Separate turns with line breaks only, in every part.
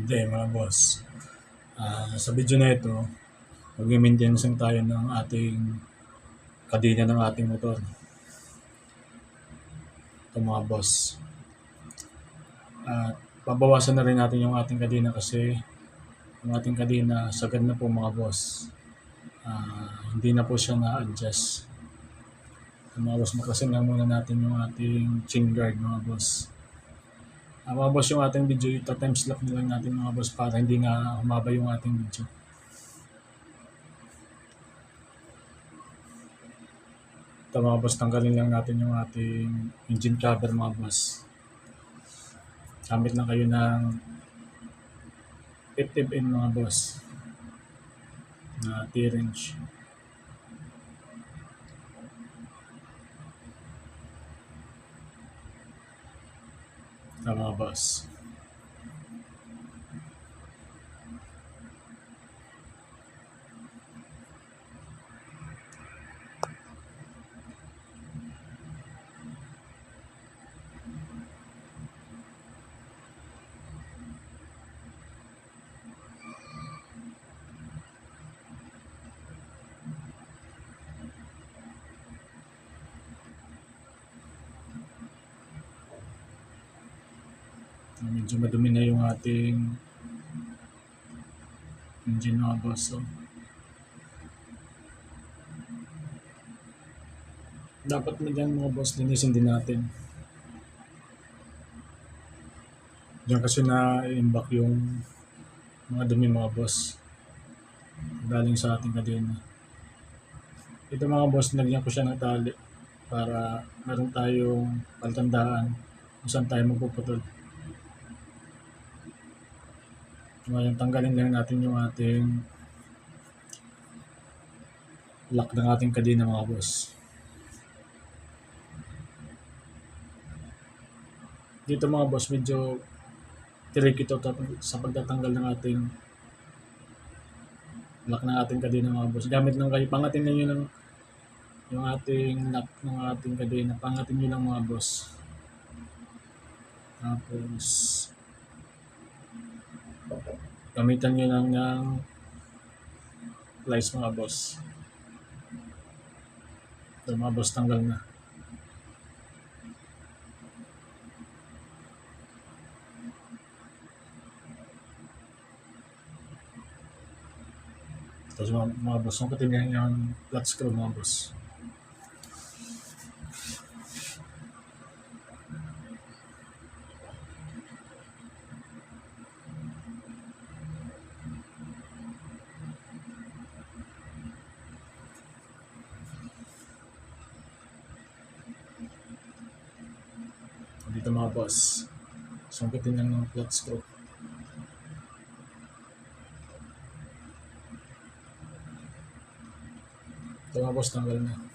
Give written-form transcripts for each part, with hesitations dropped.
Day mga boss. Sa video na ito, mag-maintenance lang tayo ng ating kadena ng ating motor. Ito mga boss. At babawasan na rin natin yung ating kadena kasi yung ating kadena sagad na po mga boss. Hindi na po siya na-adjust. Mga boss, makasin lang muna natin yung ating chain guard mga boss. Mga boss, yung ating video, ita-timeslap na lang natin mga boss para hindi na humaba yung ating video. Ito mga boss, tanggalin lang natin yung ating engine cover mga boss. Gamit lang kayo ng 50mm mga boss na T-wrench. Ito mga boss. Medyo madumi na yung ating engine mga boss. So, dapat na dyan mga boss, linisin din natin. Diyan kasi na-imbak yung mga dumi mga boss galing sa ating kadena. Ito mga boss, nagyan ko siya ng tali para meron tayong paltandaan kung saan tayo magpuputol. Ngayon, tanggalin lang natin yung ating lock ng ating kadena mga boss. Dito mga boss, medyo tricky ito sa pagtatanggal ng ating lock ng ating kadena mga boss. Gamit lang kayo, pangatin na nyo ng yung ating lock ng ating kadena. Pangatin nyo lang mga boss. Tapos gamitan nyo lang ng pliers mga boss. Ito mga boss, tanggal na. Tapos mga boss, sungkitin nyo yung flat screw mga boss. Dito mga boss, sungkitin lang ng flat screw. Ito mga boss, tanggal na.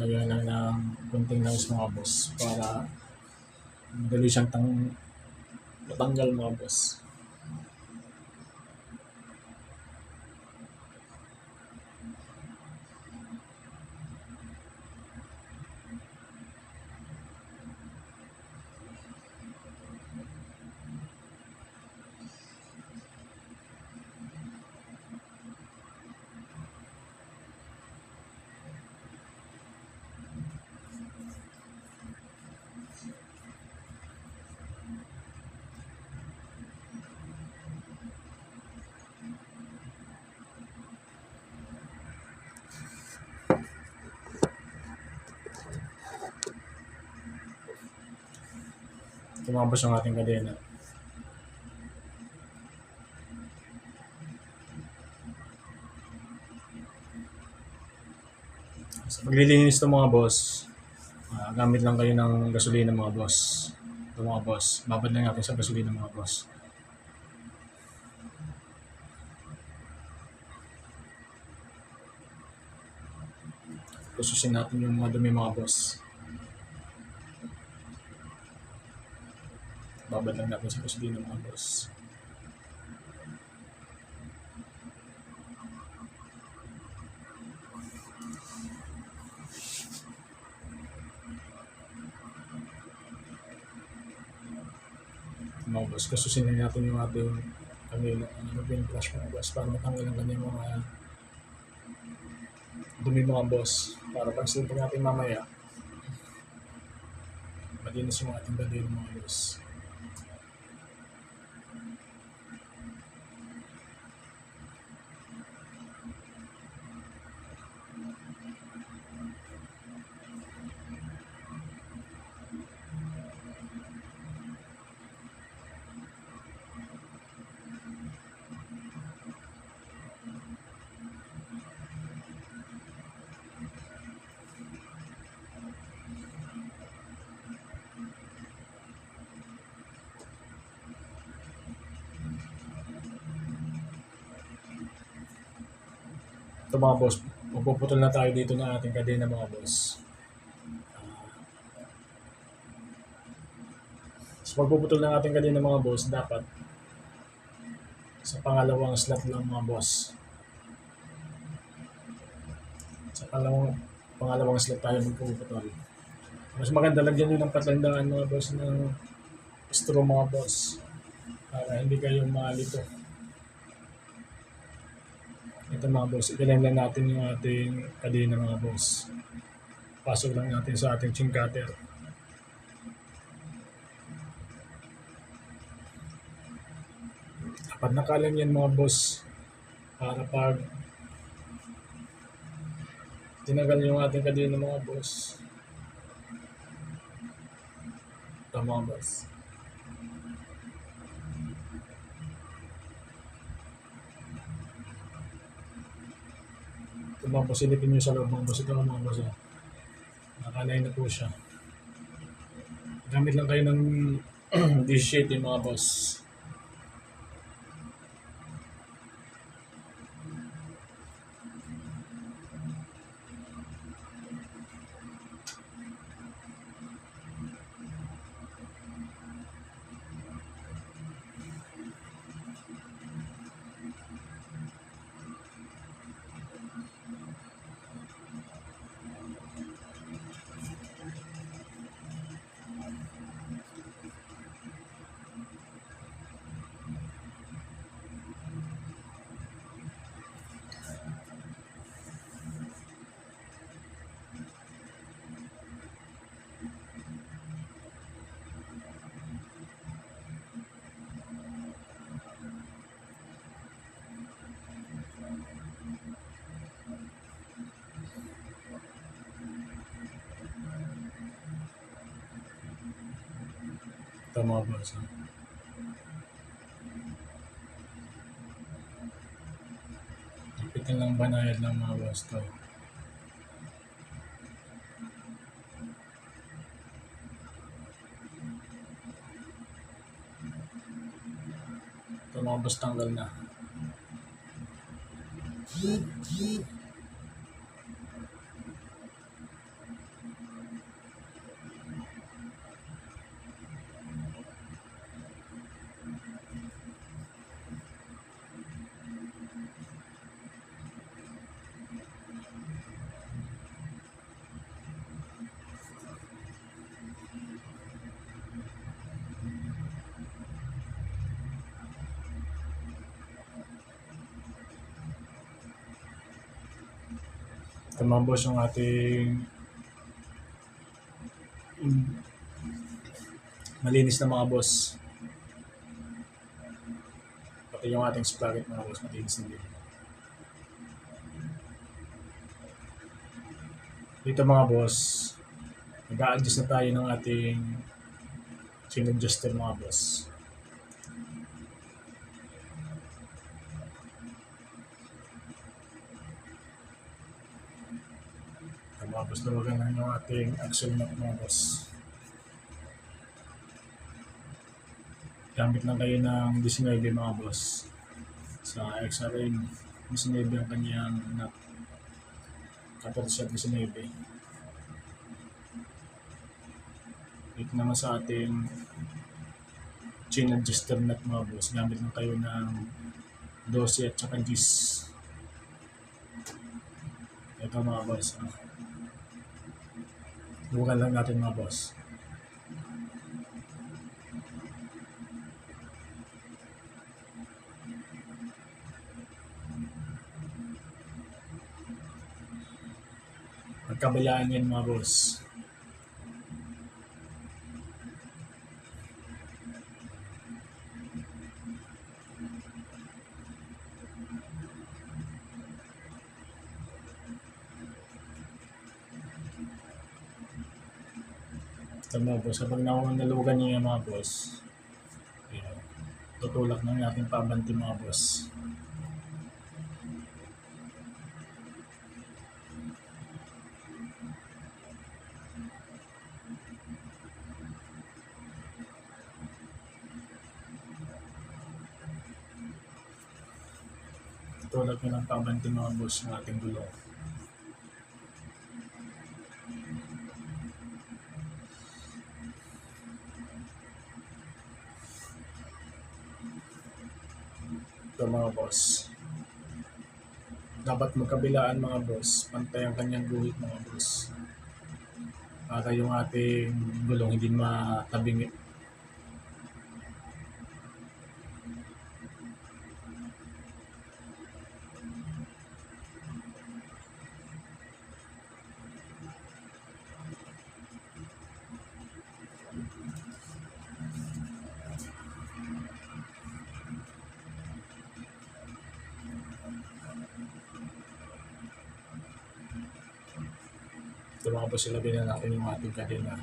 Lagyan lang ng kunting langis mga boss para madali siyang matanggal mga boss. Tumabos ang ating kadena. Sa paglilinis ito mga boss, gamit lang kayo ng gasolina mga boss. Ito mga boss, babad lang natin sa gasolina mga boss. Kususin natin yung mga dumi mga boss. Babad lang natin sa gasolina mga boss. Mga boss, kasusin lang natin yung ating kanila, yung brush mga boss para matanggal ang kanyang mga dumi mga boss. Para pag silipin natin mamaya, malinis yung ating kadena mga boss. Ito mga boss, magpuputol na tayo dito ng ating kadena mga boss. So pagpuputol ng ating kadena mga boss, dapat sa pangalawang slot lang mga boss. Sa pangalawang slot tayo magpuputol. Mas maganda lagyan nyo ng patandaan mga boss ng straw mga boss para hindi kayo malito. Ito mga boss, ipilan lang natin yung ating kadena mga boss. Pasok lang natin sa ating chin cutter. Dapat nakalan yan mga boss para pag tinagal yung ating kadena mga boss. Ito mga boss. Ito mga boss, silipin nyo sa loob mga boss. Ito mga boss. Nakalay na po siya. Gamit lang kayo ng dish sheet yung mga boss. Ito mga boss. Ipitin lang banayad lang mga boss to. Ito mga boss, tanggal na. Ito mga boss yung ating malinis na mga boss. Pati yung ating sprocket mga boss, malinis na din. Dito mga boss, nag-a-adjust na tayo ng ating chin adjuster mga boss. Mga boss, lawagan lang yung ating axle nut mga boss. Gamit lang kayo ng 19 mga boss. Sa XRM, 19 ang kanyang nut. 14-19. Dito naman sa ating chain adjuster nut mga boss, gamit lang kayo ng 12 at saka 10. Ito mga boss, luwagan lang natin mga boss. Magkabalaan yan mga boss. Ito mga boss, kapag naluwagan niyo yung mga boss, ayan, tutulak ng ating pabanti mga boss. Tutulak nyo ng pabanti mga boss ng ating gulong. Ito mga boss, dapat magkabilaan mga boss, pantay ang kanyang guhit mga boss, para yung ating gulong hindi matabingi. Ito mga boss, ilagay na natin yung ating kadena.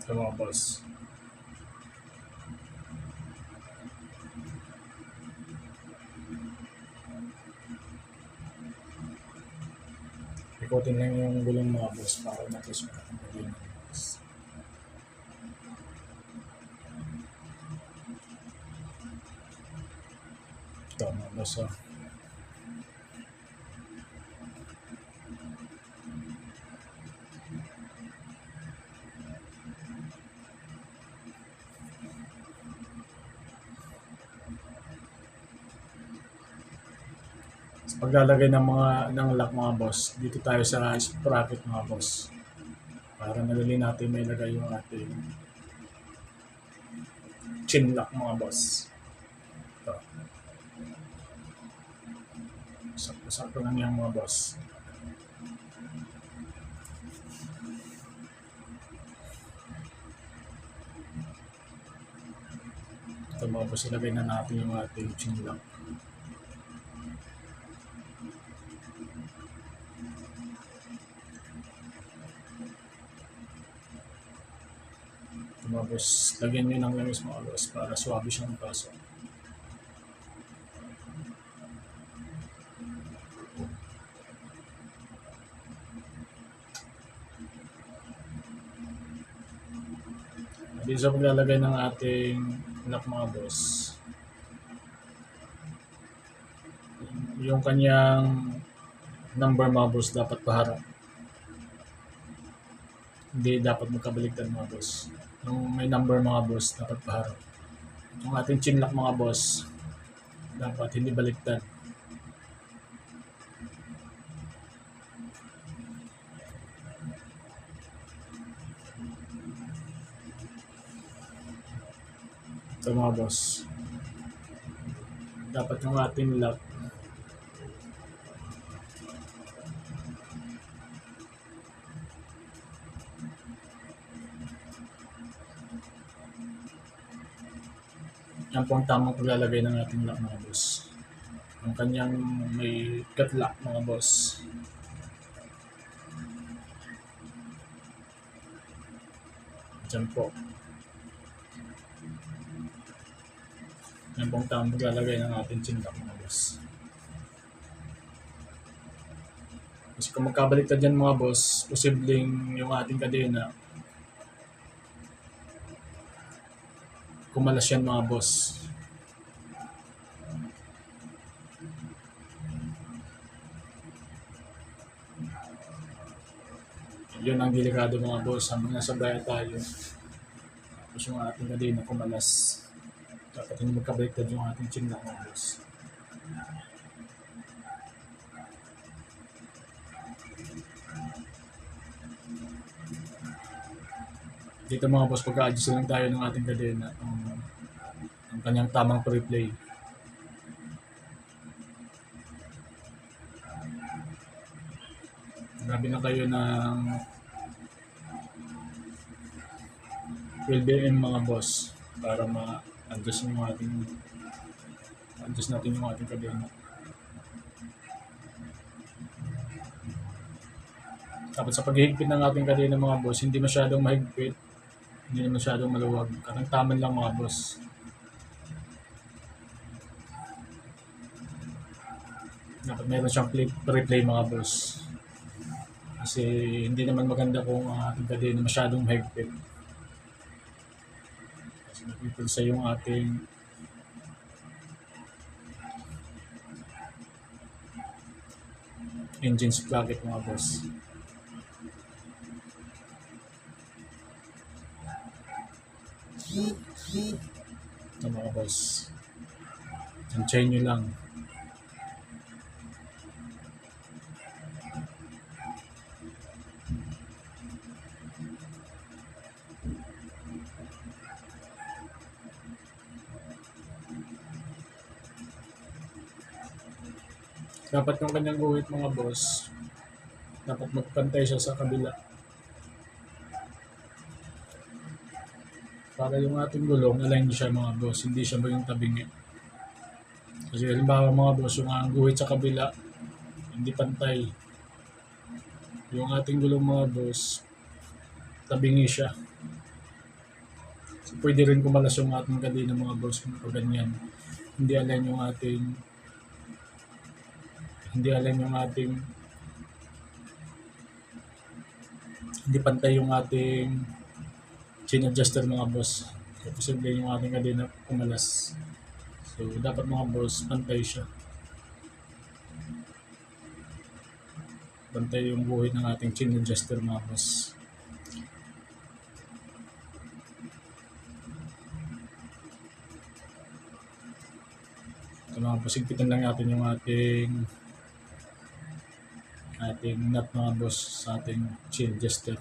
Ito mga boss, ikutin lang yung gulong mga boss para natin ang kadena mga boss. Ito mga boss, paglalagay ng lock mga boss, dito tayo sa sprocket mga boss, para madali natin may lagay yung ating chin lock mga boss. Ito, sakto lang yan mga boss. Ito mga boss, ilagay na natin yung ating chin lock. Mga boss, lagyan nyo ng langis mga boss para swabe siyang pasok. Dito sa paglalagay ng ating lock mga boss, yung kanyang number mga boss dapat paharap, hindi dapat magkabaligtad mga boss. Yung may number mga boss dapat paharap. Yung ating chin lock mga boss dapat hindi baliktad. Ito mga boss, dapat yung ating lock Yan po ang tamang paglalagay ng ating lock mga boss. Ang kanyang may cut lock mga boss. Diyan po. Yan po ang tamang paglalagay ng ating chain lock mga boss. Kasi kung magkabaliktad yan mga boss, posibleng yung ating kadena kumalas yan mga boss. Yun ang delikado mga boss. Habang nasa baya tayo, tapos yung ating kadena kumalas, dapat hindi magkabaliktad yung ating chain lock mga boss. Dito mga boss, pagka-adjust lang tayo ng ating kadena, ang kanyang tamang pre-play. Grabe na kayo ng 12 mm mga boss para ma-adjust natin yung ating kadena. Tapos sa paghihigpit ng ating kadena mga boss, hindi masyadong mahigpit, hindi na masyadong maluwag. Katamtaman lang mga boss. Dapat meron siyang pre-play mga boss. Kasi hindi naman maganda kung ang ating kadena masyadong mahigpit. Kasi napipulsa yung ating engine sprocket mga boss. Ito mga boss. Antayin nyo lang. Dapat yung kanyang guhit mga boss, dapat magpantay siya sa kabila. Para yung ating gulong, align siya mga boss, hindi siya ba yung tabingi. Kasi halimbawa mga boss, yung ang guhit sa kabila, hindi pantay. Yung ating gulong mga boss, tabingi siya. So, pwede rin kumalas yung ating kadena mga boss kung ganyan. Hindi align yung ating hindi pantay yung ating chain adjuster mga boss. So, posible yung ating kadena kumalas. So, dapat mga boss, pantay siya. Pantay yung guhit ng ating chain adjuster mga boss. Ito mga boss, higpitan lang natin yung ating nut mga boss sa ating chain adjuster.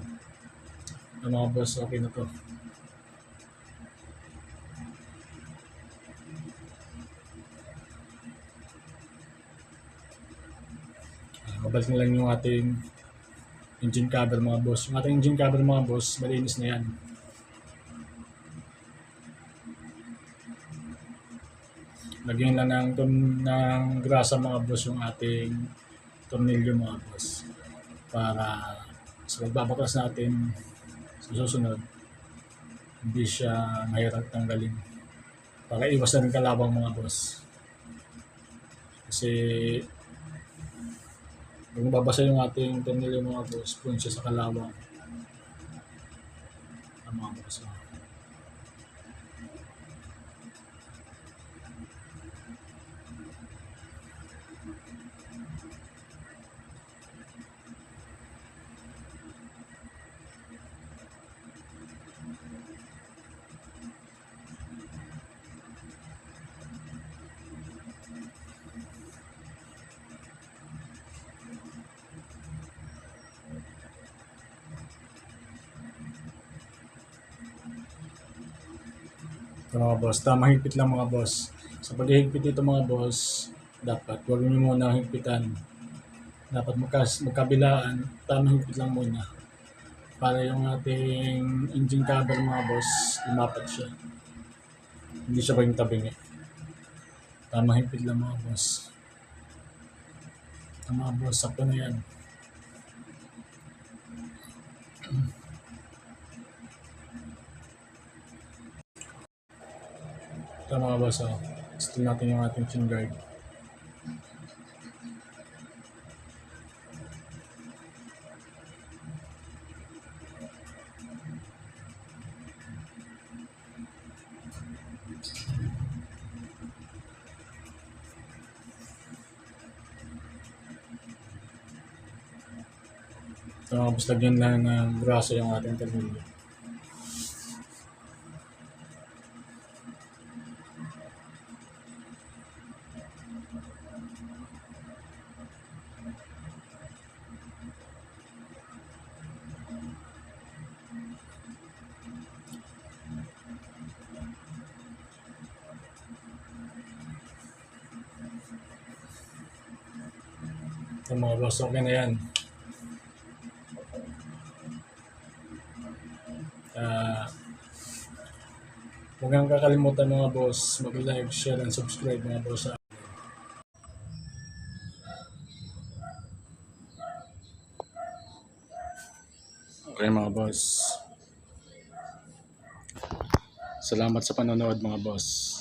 Ito mga boss, okay na to. Kabalik na lang yung ating engine cover mga boss. Yung ating engine cover mga boss, malinis na yan. Lagyan lang ng grasa mga boss yung ating tornilyo mga boss. Para sa pagbabaklas natin sa susunod, hindi siya mahirap tanggalin. Para iwas na rin kalabang mga boss. Kasi pag nababasa yung ating tornilyo mga boss, prone siya sa kalawang. Mga boss. Ito mga boss, tamang higpit lang mga boss. Sa paghihigpit dito mga boss, dapat huwag nyo muna higpitan. Dapat magkabilaan, tamang higpit lang muna. Para yung ating engine cover mga boss, lumapat siya. Hindi siya baging tabingi. Tamang higpit lang mga boss. Mga boss, sakto na yan. Ito mga boss, still natin yung ating chin guard. Ito mga boss, lagyan lang ng braso yung ating tornilyo. Ito mga boss, okay na yan. Huwag kang kakalimutan mga boss, mag-like, share, and subscribe mga boss. Okay mga boss. Salamat sa panonood mga boss.